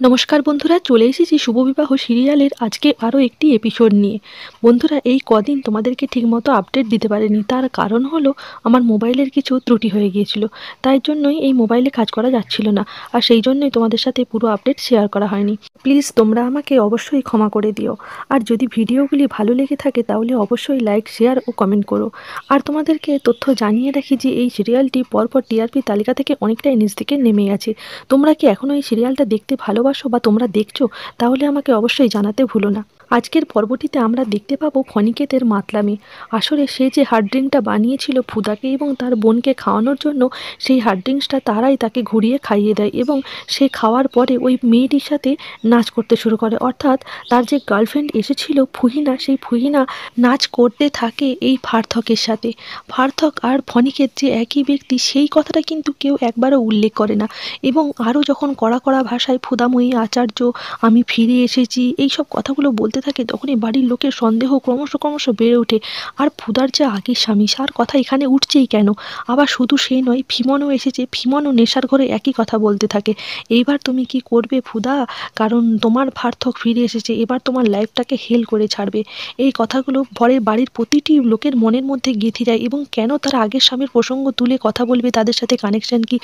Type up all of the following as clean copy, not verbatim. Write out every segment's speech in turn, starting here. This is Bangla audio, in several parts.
নমস্কার বন্ধুরা, চলে এসেছি শুভবিবাহ সিরিয়ালের আজকে আরও একটি এপিসোড নিয়ে। বন্ধুরা, এই কদিন তোমাদেরকে ঠিকমতো আপডেট দিতে পারিনি, তার কারণ হলো আমার মোবাইলের কিছু ত্রুটি হয়ে গিয়েছিল। তাই জন্যই এই মোবাইলে কাজ করা যাচ্ছিল না, আর সেই জন্যই তোমাদের সাথে পুরো আপডেট শেয়ার করা হয়নি। প্লিজ তোমরা আমাকে অবশ্যই ক্ষমা করে দিও। আর যদি ভিডিওগুলি ভালো লেগে থাকে তাহলে অবশ্যই লাইক, শেয়ার ও কমেন্ট করো। আর তোমাদেরকে তথ্য জানিয়ে রাখি যে এই সিরিয়ালটি পরপর টিআরপি তালিকা থেকে অনেকটাই নিচ থেকে নেমে আছে। তোমরা কি এখনও এই সিরিয়ালটা দেখতে ভালোবাসো বা তোমরা দেখছো? তাহলে আমাকে অবশ্যই জানাতে ভুলো না। আজকের পর্বটিতে আমরা দেখতে পাবো ফণিকেতের মাতলামি। আসলে সে যে হার্ড ড্রিঙ্কটা বানিয়েছিল ফুদাকে এবং তার বোনকে খাওয়ানোর জন্য, সেই হার্ড ড্রিঙ্কসটা তারাই তাকে ঘুরিয়ে খাইয়ে দেয় এবং সে খাওয়ার পরে ওই মেয়েটির সাথে নাচ করতে শুরু করে। অর্থাৎ তার যে গার্লফ্রেন্ড এসেছিল ফুহিনা, সেই ফুহিনা নাচ করতে থাকে এই ফার্থকের সাথে। ফার্থক আর ফণিকেত যে একই ব্যক্তি সেই কথাটা কিন্তু কেউ একবারও উল্লেখ করে না। এবং আরও যখন কড়া কড়া ভাষায় ক্ষুধাময়ী আচার্য, আমি ফিরে এসেছি, এইসব কথাগুলো বলতে থাকে, তখনই বাড়ির লোকের সন্দেহ ক্রমশ ক্রমশ বেড়ে ওঠে। আর ফুদার যে আগের স্বামী, তার কথা এখানে উঠছেই কেন? আবার শুধু সে নয়, ফিমনও এসেছে, ফিমনও নেশার ঘরে একই কথা বলতে থাকে। এইবার তুমি কি করবে ফুদা? কারণ তোমার ফার্থক ফিরে এসেছে, এবার তোমার লাইফটাকে হেল করে ছাড়বে। এই কথাগুলো পরের বাড়ির প্রতিটি লোকের মনের মধ্যে গেঁথে যায় এবং কেন তার আগের স্বামীর প্রসঙ্গ তুলে কথা বলবে, তাদের সাথে কানেকশন কি,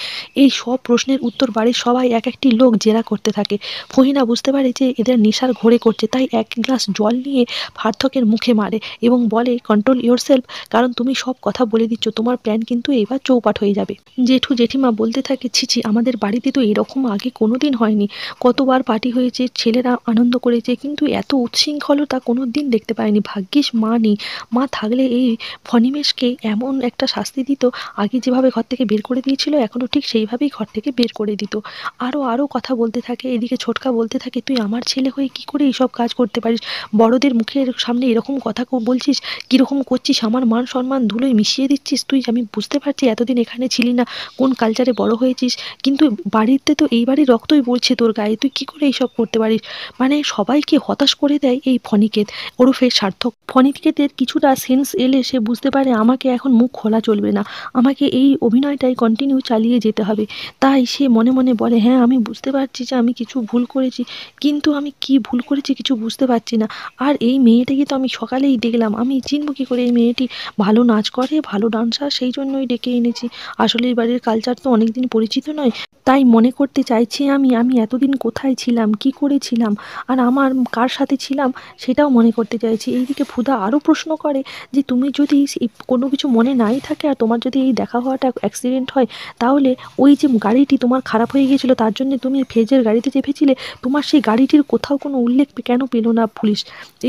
এই সব প্রশ্নের উত্তর বাড়ির সবাই এক একটি লোক জেরা করতে থাকে। ফহিনা বুঝতে পারে যে এদের নেশার ঘোরে করছে, তাই এক গ্লাস জল নিয়ে ফার্থকের মুখে মারে এবং বলে, কন্ট্রোল ইয়োর সেলফ, কারণ তুমি সব কথা বলে দিচ্ছ, তোমার প্ল্যান কিন্তু এবার চৌপাট হয়ে যাবে। জেঠু জেঠিমা বলতে থাকে, ছিছি, আমাদের বাড়িতে তো এরকম আগে কোনোদিন হয়নি। কতবার পার্টি হয়েছে, ছেলেরা আনন্দ করেছে, কিন্তু এত উচ্ছৃঙ্খলতা কোনো দিন দেখতে পায়নি। ভাগ্যিস মা নেই, মা থাকলে এই ফণিমেশকে এমন একটা শাস্তি দিত। আগে যেভাবে ঘর থেকে বের করে দিয়েছিল, এখনও ঠিক সেইভাবেই ঘর থেকে বের করে দিত। আরও কথা বলতে থাকে। এদিকে ছোটকা বলতে থাকে, তুই আমার ছেলে হয়ে কি করে এইসব কাজ করতে পারিস? বড়দের মুখের সামনে এরকম কথা বলছিস, কীরকম করছিস, আমার মান সম্মান ধুলোয় মিশিয়ে দিচ্ছিস তুই। আমি বুঝতে পারছি এতদিন এখানে ছিলি না, কোন কালচারে বড় হয়েছিস, কিন্তু বাড়িতে তো এই বাড়ির রক্তই বলছে তোর গায়ে, তুই কি করে এইসব করতে পারিস? মানে সবাইকে হতাশ করে দেয় এই ফণিকেত ওরফে সার্থক। ফণিকেতের কিছুটা সেন্স এলে সে বুঝতে পারে আমাকে এখন মুখ খোলা চলবে না, আমাকে এই অভিনয়টাই কন্টিনিউ চালিয়ে যেতে হবে। তাই সে মনে মনে বলে, হ্যাঁ আমি বুঝতে পারছি যে আমি কিছু ভুল করেছি, কিন্তু আমি কি ভুল করেছি কিছু বুঝতে পারছি না। আর এই মেয়েটাকে তো আমি সকালেই দেখলাম, আমি চিনব কী করে এই মেয়েটি ভালো নাচ করে, ভালো ডান্সার, সেই জন্যই ডেকে এনেছি। আসলে এই বাড়ির কালচার তো অনেকদিন পরিচিত নয়, তাই মনে করতে চাইছি আমি আমি এতদিন কোথায় ছিলাম, কি করেছিলাম, আর আমার কার সাথে ছিলাম সেটাও মনে করতে চাইছি। এইদিকে ফুদা আরও প্রশ্ন করে যে তুমি যদি কোনো কিছু মনে নাই থাকে আর তোমার যদি এই দেখা হওয়াটা অ্যাক্সিডেন্ট হয়, তাহলে ওই যে গাড়িটি তোমার খারাপ হয়ে গিয়েছিল, তার জন্য তুমি ফেজের গাড়িতে চেপেছিলে, তোমার সেই গাড়িটির কোথাও কোনো উল্লেখ কেন পেল না পুলিশ?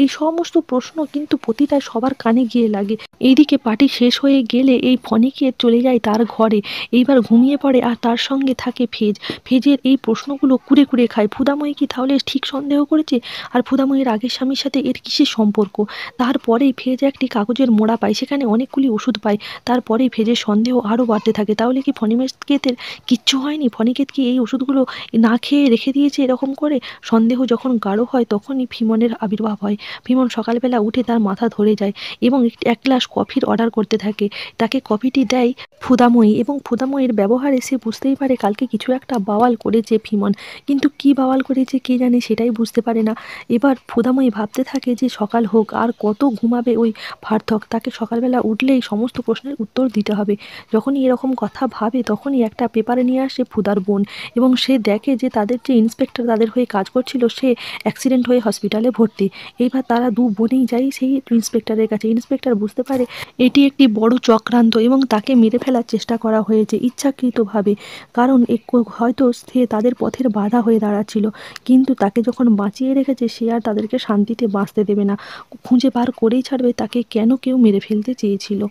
এই সমস্ত প্রশ্ন কিন্তু প্রতিটা সবার কানে গিয়ে লাগে। এইদিকে পার্টি শেষ হয়ে গেলে এই ফণিকেত চলে যায় তার ঘরে, এইবার ঘুমিয়ে পড়ে। আর তার সঙ্গে থাকে ফেজের এই প্রশ্নগুলো কুরে কুরে খায়। ফুদাময়ী কি তাহলে ঠিক সন্দেহ করেছে? আর ফুদাময়ীর আগের স্বামীর সাথে এর কিসের সম্পর্ক? তারপরেই ফেজ একটি কাগজের মোড়া পায়, সেখানে অনেকগুলি ওষুধ পায়। তারপরেই ফেজের সন্দেহ আরও বাড়তে থাকে, তাহলে কি ফণিকেতের কিচ্ছু হয়নি? ফণিকেত কি এই ওষুধগুলো না খেয়ে রেখে দিয়েছে এরকম করে? সন্দেহ যখন গাঢ় হয় তখনই ফিমনের আবির্ভাব হয়। ফিমন সকালবেলা উঠে তার মাথা ধরে যায় এবং এক গ্লাস কফির অর্ডার করতে থাকে। তাকে কফিটি দেয় ফুদাময়ী এবং ফুদাময়ীর ব্যবহারে সে বুঝতেই পারে কালকে কিছু একটা বাওয়াল করেছে ফিমন, কিন্তু কি বাওয়াল করেছে কে জানে, সেটাই বুঝতে পারে না। এবার ফুদাময়ী ভাবতে থাকে যে সকাল হোক, আর কত ঘুমাবে ওই ফার্থক, তাকে সকালবেলা উঠলেই সমস্ত প্রশ্নের উত্তর দিতে হবে। যখনই এরকম কথা ভাবে তখনই একটা পেপারে নিয়ে আসে ফুদার বোন এবং সে দেখে যে তাদের যে ইন্সপেক্টর তাদের হয়ে কাজ করছিল সে অ্যাক্সিডেন্ট হয়ে হসপিটালে ভর্তি। এইবার তারা দু বোনেই যায় সেই ইন্সপেক্টরের কাছে। ইন্সপেক্টর বুঝতে পারে এটি একটি বড় চক্রান্ত এবং তাকে মেরে ফেলার চেষ্টা করা হয়েছে ইচ্ছাকৃতভাবে, কারণ হয়তো সে তাদের পথের বাধা হয়ে দাঁড়াচ্ছিল, কিন্তু তাকে যখন বাঁচিয়ে রেখেছে সে আর তাদেরকে শান্তিতে বাঁচতে দেবে না, খুঁজে বার করেই ছাড়বে তাকে কেন কেউ মেরে ফেলতে চেয়েছিল।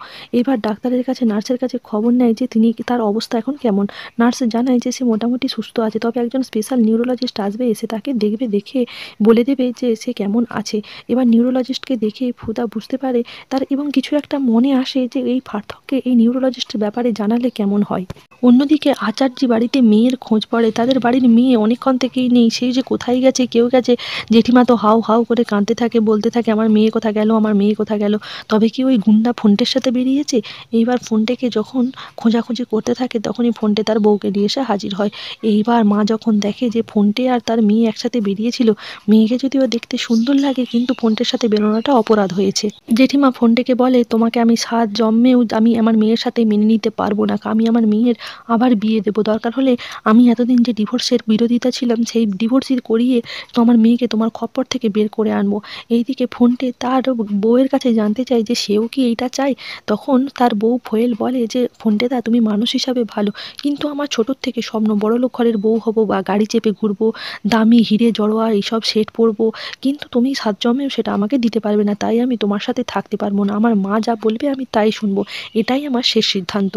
এবার ডাক্তারের কাছে, নার্সের কাছে খবর নেয় যে তার অবস্থা এখন কেমন। নার্স জানায় যে সে মোটামুটি সুস্থ আছে, তবে একজন স্পেশাল নিউরোলজিস্ট আসবে, এসে তাকে দেখবে, দেখে বলে দেবে যে সে কেমন আছে। এবার নিউরোলজিস্টকে দেখে ফুদা বুঝতে পারে তার এবং কিছু একটা মনে আসে যে এই পার্থক্যকে এই নিউরোলজিস্টের ব্যাপারে জানালে কেমন হয়। অন্যদিকে আচার্যি বাড়িতে মেয়ের খোঁজ পড়ে, তাদের বাড়ির মেয়ে অনেকক্ষণ থেকেই নেই, সেই যে কোথায় গেছে কেউ গেছে। জেঠিমা তো হাউ হাউ করে কাঁদতে থাকে, বলতে থাকে আমার মেয়ে কোথা গেল, আমার মেয়ে কোথা গেল। তবে কি ওই গুন্ডা ফোনটের সাথে বেরিয়েছে? এইবার ফোনটেকে যখন খোঁজাখুঁজি করতে থাকে তখনই ফোনটে তার বউকে নিয়ে এসে হাজির হয়। এইবার মা যখন দেখে যে ফোনটে আর তার মেয়ে একসাথে বেরিয়েছিল, মেয়েকে যদিও দেখতে সুন্দর লাগে কিন্তু ফোনটের সাথে বেরোনোটা অপরাধ হয়েছে। জেঠিমা ফোনটেকে বলে তোমাকে আমি সাত জন্মেও আমি আমার মেয়ের সাথে মেনে নিতে পারবো না, আমি আমার মেয়ের আবার বিয়ে দেবো, দরকার হলে আমি এতদিন যে ডিভোর্সের বিরোধিতা ছিলাম সেই ডিভোর্সই করিয়ে তোমার মেয়েকে তোমার খপ্পর থেকে বের করে আনবো। এইদিকে ফোনটে তার বউয়ের কাছে জানতে চায় যে সেও কি এইটা চায়। তখন তার বউ ফোয়েল বলে যে ফোনটেদা তুমি মানুষ হিসাবে ভালো, কিন্তু আমার ছোটোর থেকে স্বপ্ন বড়লোক ঘরের বউ হবো বা গাড়ি চেপে ঘুরবো, দামি হিরে জড়োয়া এইসব সেট পরবো, কিন্তু তুমি সাত জন্মেও সেটা আমাকে দিতে পারবে না, তাই আমি তোমার সাথে থাকতে পারবো না, আমার মা যা বলবে আমি তাই শুনবো, এটাই আমার শেষ সিদ্ধান্ত।